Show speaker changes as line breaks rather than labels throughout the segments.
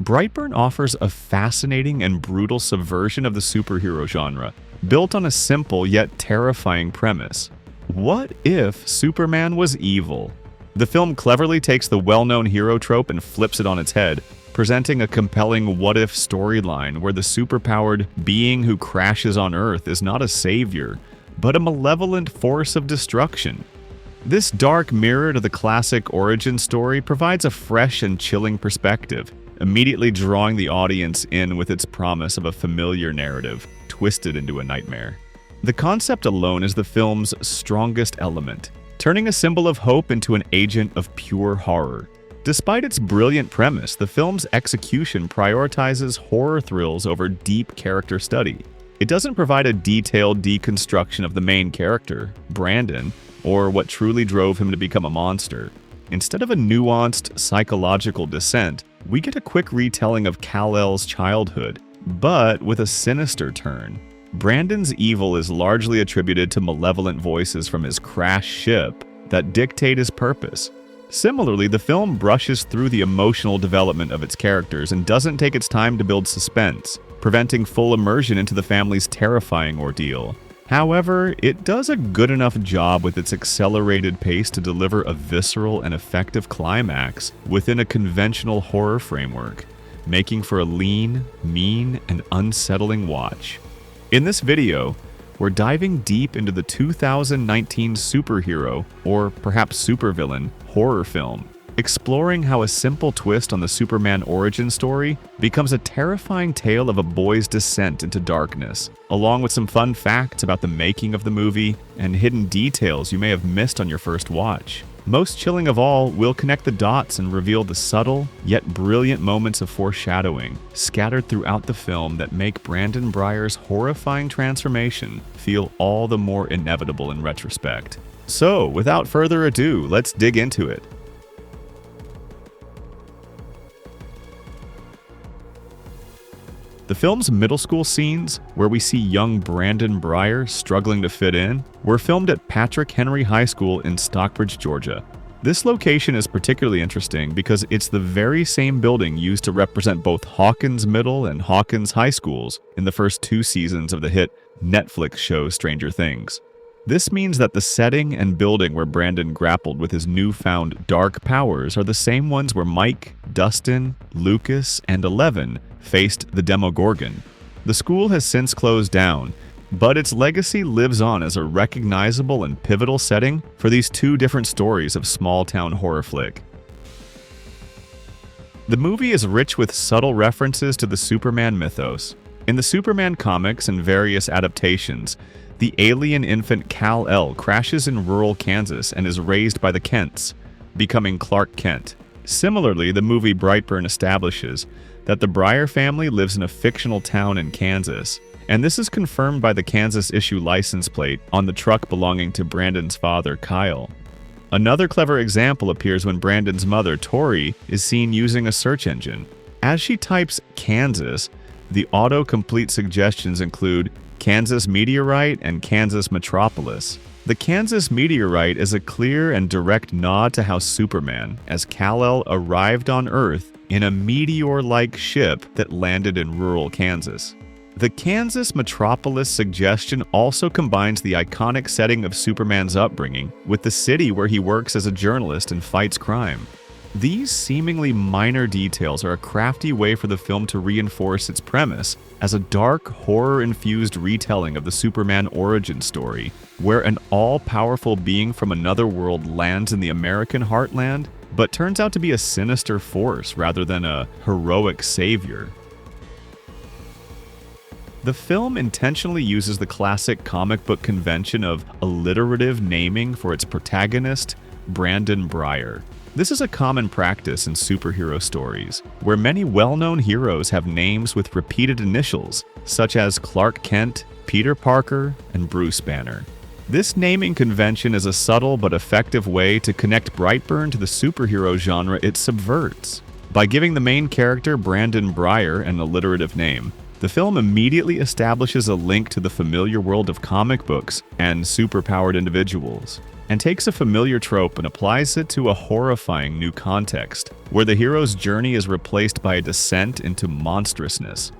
Brightburn offers a fascinating and brutal subversion of the superhero genre, built on a simple yet terrifying premise. What if Superman was evil? The film cleverly takes the well-known hero trope and flips it on its head, presenting a compelling what-if storyline where the superpowered being who crashes on Earth is not a savior, but a malevolent force of destruction. This dark mirror to the classic origin story provides a fresh and chilling perspective, immediately drawing the audience in with its promise of a familiar narrative, twisted into a nightmare. The concept alone is the film's strongest element, turning a symbol of hope into an agent of pure horror. Despite its brilliant premise, the film's execution prioritizes horror thrills over deep character study. It doesn't provide a detailed deconstruction of the main character, Brandon, or what truly drove him to become a monster. Instead of a nuanced psychological descent, we get a quick retelling of Kal-El's childhood, but with a sinister turn. Brandon's evil is largely attributed to malevolent voices from his crashed ship that dictate his purpose. Similarly, the film brushes through the emotional development of its characters and doesn't take its time to build suspense, preventing full immersion into the family's terrifying ordeal. However, it does a good enough job with its accelerated pace to deliver a visceral and effective climax within a conventional horror framework, making for a lean, mean, and unsettling watch. In this video, we're diving deep into the 2019 superhero, or perhaps supervillain, horror film, exploring how a simple twist on the Superman origin story becomes a terrifying tale of a boy's descent into darkness, along with some fun facts about the making of the movie and hidden details you may have missed on your first watch. Most chilling of all, we'll connect the dots and reveal the subtle, yet brilliant moments of foreshadowing scattered throughout the film that make Brandon Breyer's horrifying transformation feel all the more inevitable in retrospect. So, without further ado, let's dig into it. The film's middle school scenes, where we see young Brandon Breyer struggling to fit in, were filmed at Patrick Henry High School in Stockbridge, Georgia. This location is particularly interesting because it's the very same building used to represent both Hawkins Middle and Hawkins High Schools in the first 2 seasons of the hit Netflix show Stranger Things. This means that the setting and building where Brandon grappled with his newfound dark powers are the same ones where Mike, Dustin, Lucas, and Eleven faced the Demogorgon. The school has since closed down, but its legacy lives on as a recognizable and pivotal setting for these 2 different stories of small-town horror flick. The movie is rich with subtle references to the Superman mythos. In the Superman comics and various adaptations, the alien infant Kal-El crashes in rural Kansas and is raised by the Kents, becoming Clark Kent. Similarly, the movie Brightburn establishes that the Breyer family lives in a fictional town in Kansas, and this is confirmed by the Kansas issue license plate on the truck belonging to Brandon's father, Kyle. Another clever example appears when Brandon's mother, Tori, is seen using a search engine. As she types Kansas, the autocomplete suggestions include Kansas meteorite and Kansas metropolis. The Kansas meteorite is a clear and direct nod to how Superman, as Kal-El, arrived on Earth in a meteor-like ship that landed in rural Kansas. The Kansas metropolis suggestion also combines the iconic setting of Superman's upbringing with the city where he works as a journalist and fights crime. These seemingly minor details are a crafty way for the film to reinforce its premise as a dark, horror-infused retelling of the Superman origin story, where an all-powerful being from another world lands in the American heartland, but turns out to be a sinister force rather than a heroic savior. The film intentionally uses the classic comic book convention of alliterative naming for its protagonist, Brandon Breyer. This is a common practice in superhero stories, where many well-known heroes have names with repeated initials, such as Clark Kent, Peter Parker, and Bruce Banner. This naming convention is a subtle but effective way to connect Brightburn to the superhero genre it subverts. By giving the main character Brandon Breyer an alliterative name, The film immediately establishes a link to the familiar world of comic books and superpowered individuals, and takes a familiar trope and applies it to a horrifying new context, where the hero's journey is replaced by a descent into monstrousness.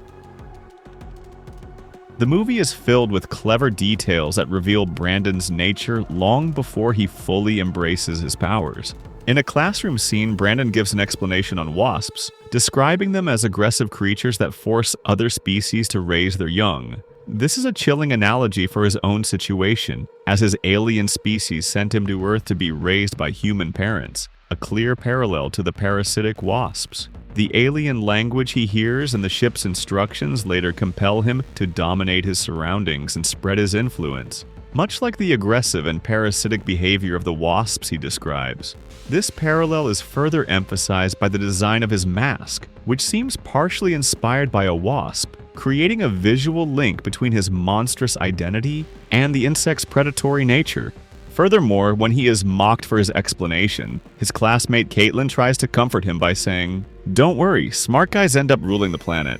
The movie is filled with clever details that reveal Brandon's nature long before he fully embraces his powers. In a classroom scene, Brandon gives an explanation on wasps, describing them as aggressive creatures that force other species to raise their young. This is a chilling analogy for his own situation, as his alien species sent him to Earth to be raised by human parents, a clear parallel to the parasitic wasps. The alien language he hears and the ship's instructions later compel him to dominate his surroundings and spread his influence, much like the aggressive and parasitic behavior of the wasps he describes. This parallel is further emphasized by the design of his mask, which seems partially inspired by a wasp, creating a visual link between his monstrous identity and the insect's predatory nature. Furthermore, when he is mocked for his explanation, his classmate Caitlin tries to comfort him by saying, "Don't worry, smart guys end up ruling the planet."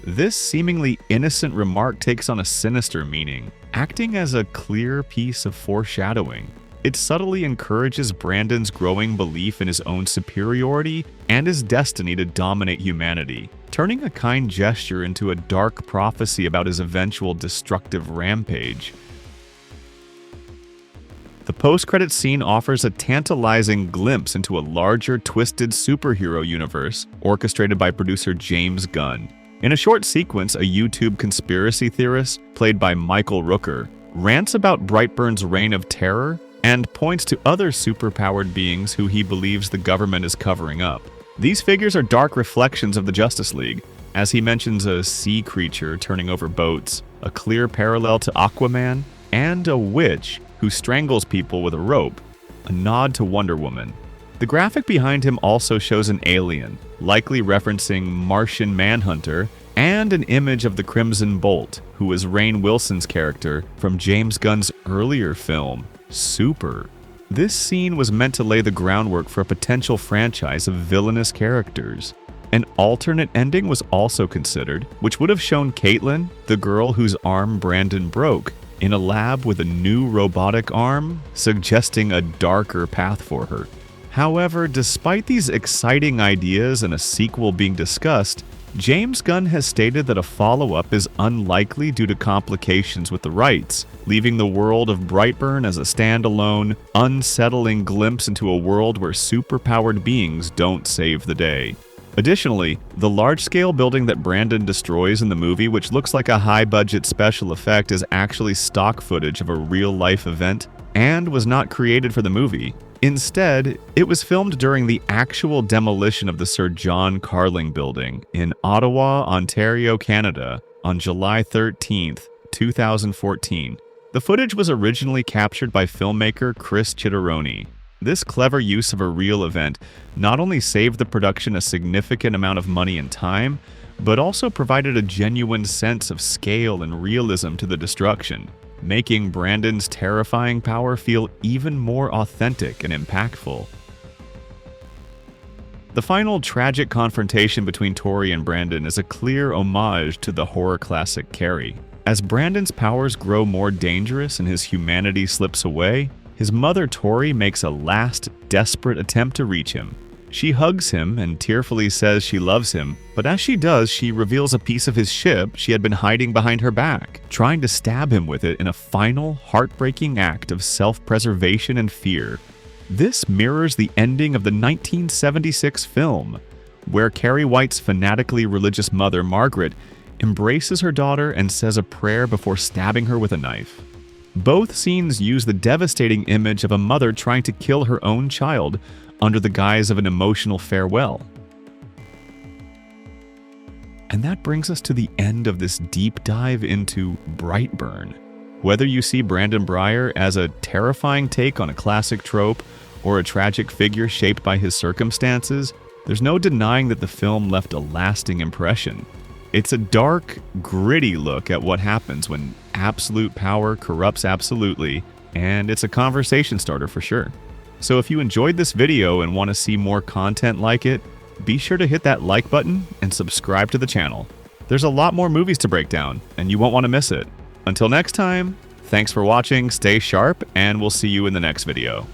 This seemingly innocent remark takes on a sinister meaning, acting as a clear piece of foreshadowing. It subtly encourages Brandon's growing belief in his own superiority and his destiny to dominate humanity, turning a kind gesture into a dark prophecy about his eventual destructive rampage. The post-credits scene offers a tantalizing glimpse into a larger, twisted superhero universe orchestrated by producer James Gunn. In a short sequence, a YouTube conspiracy theorist, played by Michael Rooker, rants about Brightburn's reign of terror and points to other superpowered beings who he believes the government is covering up. These figures are dark reflections of the Justice League, as he mentions a sea creature turning over boats, a clear parallel to Aquaman, and a witch who strangles people with a rope, a nod to Wonder Woman. The graphic behind him also shows an alien, likely referencing Martian Manhunter, and an image of the Crimson Bolt, who was Rainn Wilson's character from James Gunn's earlier film, Super. This scene was meant to lay the groundwork for a potential franchise of villainous characters. An alternate ending was also considered, which would have shown Caitlin, the girl whose arm Brandon broke, in a lab with a new robotic arm, suggesting a darker path for her. However, despite these exciting ideas and a sequel being discussed, James Gunn has stated that a follow-up is unlikely due to complications with the rights, leaving the world of Brightburn as a standalone, unsettling glimpse into a world where superpowered beings don't save the day. Additionally, the large-scale building that Brandon destroys in the movie, which looks like a high-budget special effect, is actually stock footage of a real-life event and was not created for the movie. Instead, it was filmed during the actual demolition of the Sir John Carling building in Ottawa, Ontario, Canada, on July 13, 2014. The footage was originally captured by filmmaker Chris Chitteroni. This clever use of a real event not only saved the production a significant amount of money and time, but also provided a genuine sense of scale and realism to the destruction, making Brandon's terrifying power feel even more authentic and impactful. The final tragic confrontation between Tori and Brandon is a clear homage to the horror classic Carrie. As Brandon's powers grow more dangerous and his humanity slips away, his mother Tori makes a last, desperate attempt to reach him. She hugs him and tearfully says she loves him, but as she does, she reveals a piece of his ship she had been hiding behind her back, trying to stab him with it in a final, heartbreaking act of self-preservation and fear. This mirrors the ending of the 1976 film, where Carrie White's fanatically religious mother, Margaret, embraces her daughter and says a prayer before stabbing her with a knife. Both scenes use the devastating image of a mother trying to kill her own child under the guise of an emotional farewell. And that brings us to the end of this deep dive into Brightburn. Whether you see Brandon Breyer as a terrifying take on a classic trope or a tragic figure shaped by his circumstances, there's no denying that the film left a lasting impression. It's a dark, gritty look at what happens when absolute power corrupts absolutely, and it's a conversation starter for sure. So if you enjoyed this video and want to see more content like it, be sure to hit that like button and subscribe to the channel. There's a lot more movies to break down, and you won't want to miss it. Until next time, thanks for watching, stay sharp, and we'll see you in the next video.